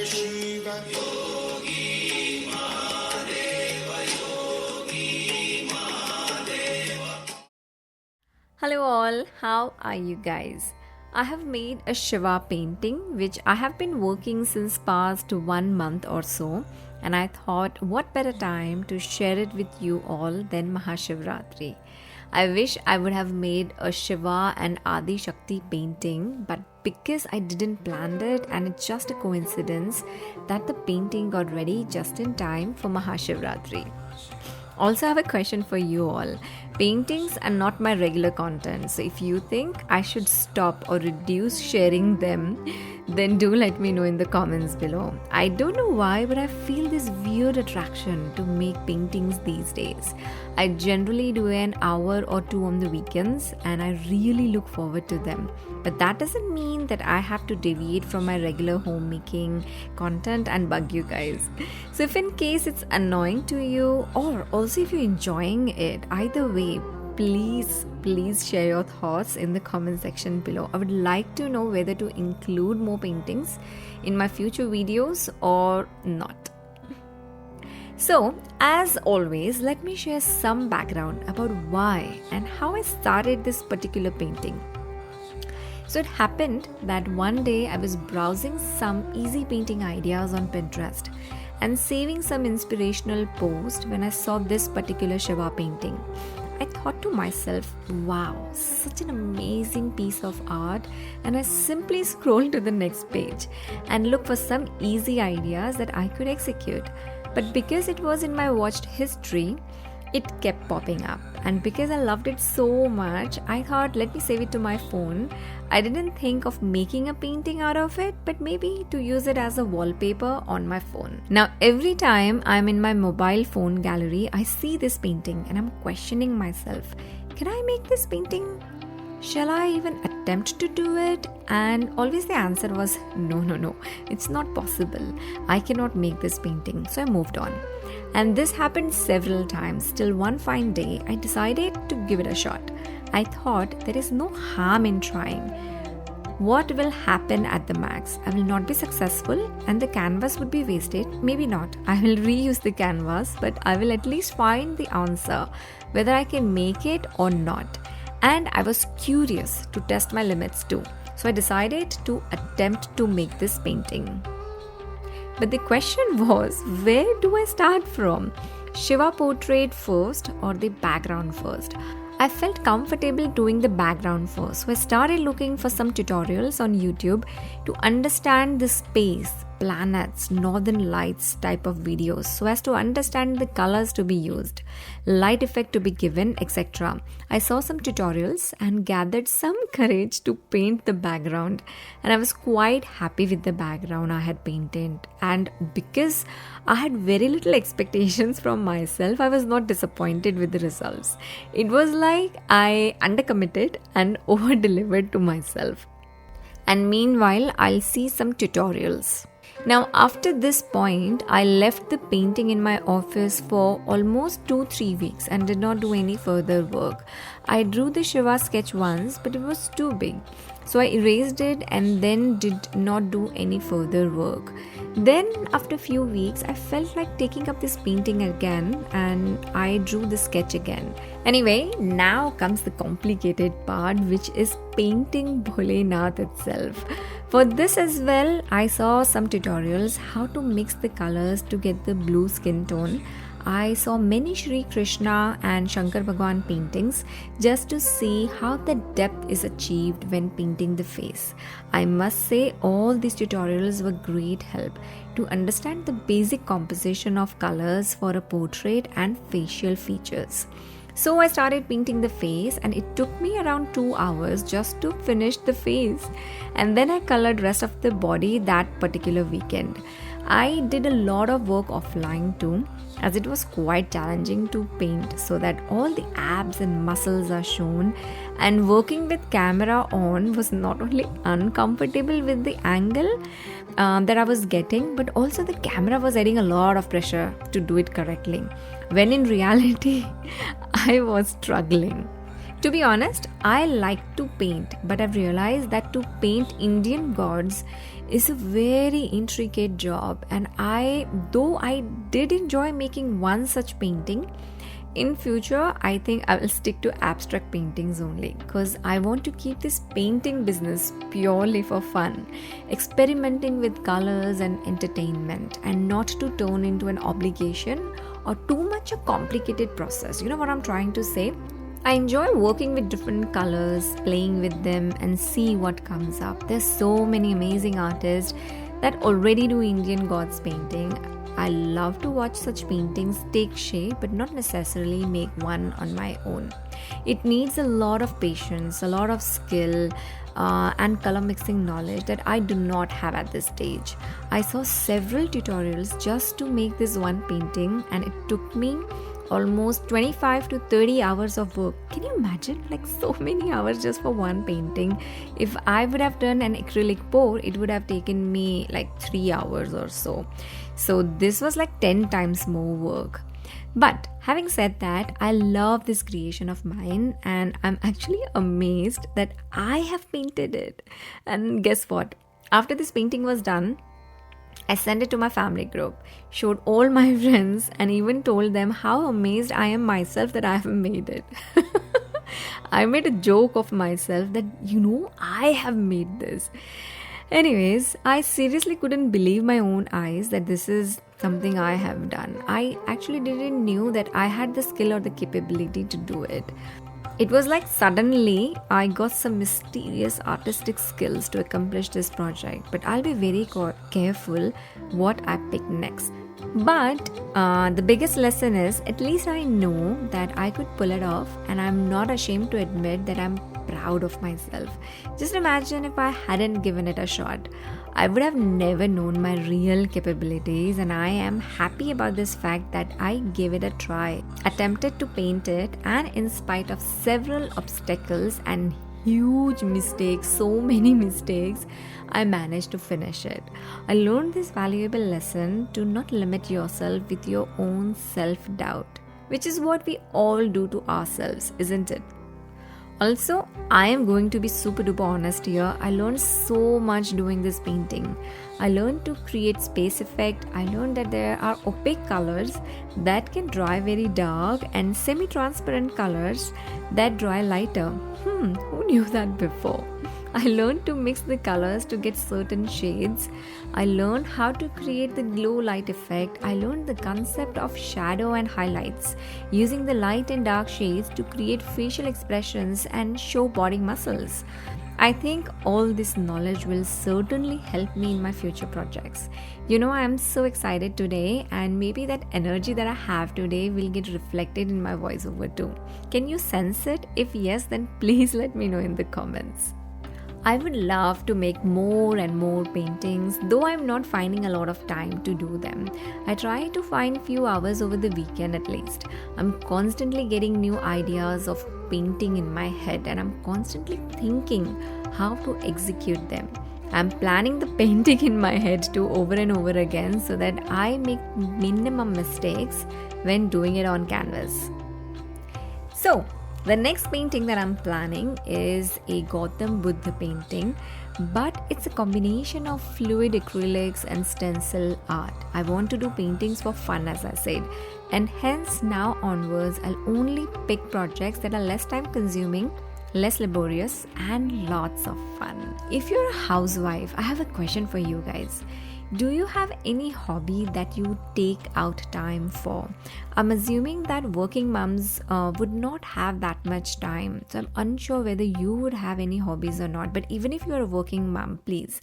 Shiva. Hello all, how are you guys? I have made a Shiva painting which I have been working since past 1 month or so, and I thought what better time to share it with you all than Mahashivratri. I wish I would have made a Shiva and Adi Shakti painting, but because I didn't plan it and it's just a coincidence that the painting got ready just in time for Mahashivratri. Also, I have a question for you all. Paintings are not my regular content, so if you think I should stop or reduce sharing them, then do let me know in the comments below. I don't know why, but I feel this weird attraction to make paintings these days. I generally do an hour or two on the weekends, and I really look forward to them. But that doesn't mean that I have to deviate from my regular homemaking content and bug you guys. So if in case it's annoying to you, or also if you're enjoying it, either way, please share your thoughts in the comment section below. I would like to know whether to include more paintings in my future videos or not. So, as always, let me share some background about why and how I started this particular painting. So it happened that one day I was browsing some easy painting ideas on Pinterest and saving some inspirational posts when I saw this particular Shiva painting. I thought to myself, wow, such an amazing piece of art, and I simply scrolled to the next page and looked for some easy ideas that I could execute. But because it was in my watched history, it kept popping up, and because I loved it so much, I thought let me save it to my phone. I didn't think of making a painting out of it, but maybe to use it as a wallpaper on my phone. Now every time I'm in my mobile phone gallery, I see this painting and I'm questioning myself, can I make this painting? Shall I even attempt to do it? And always the answer was no, it's not possible. I cannot make this painting. So I moved on. And this happened several times till one fine day I decided to give it a shot. I thought there is no harm in trying. What will happen at the max? I will not be successful and the canvas would be wasted. Maybe not. I will reuse the canvas, but I will at least find the answer whether I can make it or not. And I was curious to test my limits too. So I decided to attempt to make this painting. But the question was, where do I start from? Shiva portrait first or the background first? I felt comfortable doing the background first, so I started looking for some tutorials on YouTube to understand the space, planets, northern lights type of videos so as to understand the colors to be used, light effect to be given, etc. I saw some tutorials and gathered some courage to paint the background, and I was quite happy with the background I had painted. And because I had very little expectations from myself, I was not disappointed with the results. It was like I undercommitted and over-delivered to myself. And meanwhile, I'll see some tutorials. Now, after this point, I left the painting in my office for almost 2-3 weeks and did not do any further work. I drew the Shiva sketch once, but it was too big. So I erased it and then did not do any further work. Then after a few weeks, I felt like taking up this painting again and I drew the sketch again. Anyway, now comes the complicated part, which is painting Bholenath itself. For this as well, I saw some tutorials how to mix the colors to get the blue skin tone. I saw many Shri Krishna and Shankar Bhagwan paintings just to see how the depth is achieved when painting the face. I must say all these tutorials were great help to understand the basic composition of colors for a portrait and facial features. So I started painting the face and it took me around 2 hours just to finish the face. And then I colored rest of the body that particular weekend. I did a lot of work offline too, as it was quite challenging to paint so that all the abs and muscles are shown, and working with camera on was not only uncomfortable with the angle that I was getting, but also the camera was adding a lot of pressure to do it correctly, when in reality I was struggling. To be honest, I like to paint, but I've realized that to paint Indian gods is a very intricate job, and though I did enjoy making one such painting, in future I think I will stick to abstract paintings only, because I want to keep this painting business purely for fun, experimenting with colors and entertainment, and not to turn into an obligation or too much a complicated process. You know what I'm trying to say? I enjoy working with different colors, playing with them, and see what comes up. There's so many amazing artists that already do Indian gods painting. I love to watch such paintings take shape, but not necessarily make one on my own. It needs a lot of patience, a lot of skill, and color mixing knowledge that I do not have at this stage. I saw several tutorials just to make this one painting, and it took me almost 25 to 30 hours of work. Can you imagine? Like, so many hours just for one painting. If I would have done an acrylic pour, it would have taken me like 3 hours or so. So this was like 10 times more work. But having said that, I love this creation of mine, and I'm actually amazed that I have painted it. And guess what? After this painting was done, I sent it to my family group, showed all my friends, and even told them how amazed I am myself that I have made it. I made a joke of myself that, I have made this. Anyways, I seriously couldn't believe my own eyes that this is something I have done. I actually didn't knew that I had the skill or the capability to do it. It was like suddenly I got some mysterious artistic skills to accomplish this project, but I'll be very careful what I pick next. But the biggest lesson is, at least I know that I could pull it off, and I'm not ashamed to admit that I'm proud of myself. Just imagine if I hadn't given it a shot. I would have never known my real capabilities, and I am happy about this fact that I gave it a try, attempted to paint it, and in spite of several obstacles and huge mistakes, so many mistakes, I managed to finish it. I learned this valuable lesson to not limit yourself with your own self-doubt, which is what we all do to ourselves, isn't it? Also, I am going to be super duper honest here. I learned so much doing this painting. I learned to create space effect. I learned that there are opaque colors that can dry very dark, and semi-transparent colors that dry lighter. Who knew that before? I learned to mix the colors to get certain shades. I learned how to create the glow light effect. I learned the concept of shadow and highlights, using the light and dark shades to create facial expressions and show body muscles. I think all this knowledge will certainly help me in my future projects. I am so excited today, and maybe that energy that I have today will get reflected in my voiceover too. Can you sense it? If yes, then please let me know in the comments. I would love to make more and more paintings, though I'm not finding a lot of time to do them. I try to find few hours over the weekend at least. I'm constantly getting new ideas of painting in my head, and I'm constantly thinking how to execute them. I'm planning the painting in my head too over and over again, so that I make minimum mistakes when doing it on canvas. So, the next painting that I'm planning is a Gautam Buddha painting, but it's a combination of fluid acrylics and stencil art. I want to do paintings for fun, as I said, and hence now onwards I'll only pick projects that are less time consuming, less laborious, and lots of fun. If you're a housewife, I have a question for you guys. Do you have any hobby that you take out time for? I'm assuming that working moms would not have that much time. So I'm unsure whether you would have any hobbies or not. But even if you're a working mom, please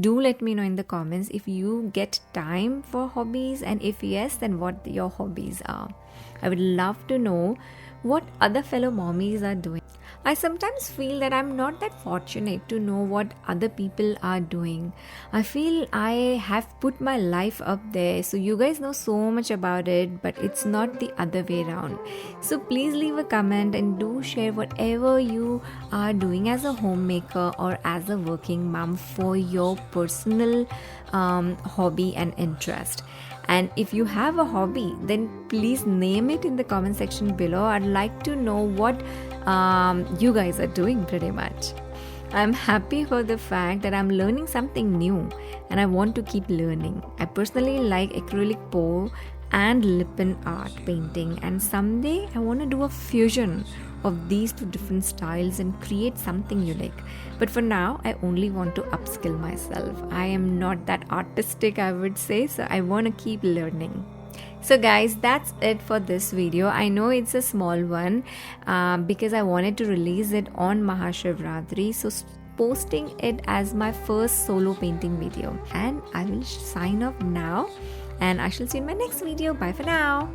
do let me know in the comments if you get time for hobbies, and if yes, then what your hobbies are. I would love to know what other fellow mommies are doing. I sometimes feel that I'm not that fortunate to know what other people are doing. I feel I have put my life up there, so you guys know so much about it, but it's not the other way around. So please leave a comment and do share whatever you are doing as a homemaker or as a working mom for your personal hobby and interest. And if you have a hobby, then please name it in the comment section below. I'd like to know what you guys are doing pretty much. I'm happy about the fact that I'm learning something new and I want to keep learning. I personally like acrylic pour and lip art painting, and someday I want to do a fusion of these two different styles and create something unique. But for now, I only want to upskill myself. I am not that artistic, I would say, so I want to keep learning. So guys, that's it for this video. I know it's a small one because I wanted to release it on Mahashivratri, so posting it as my first solo painting video. And I will sign off now, and I shall see you in my next video. Bye for now.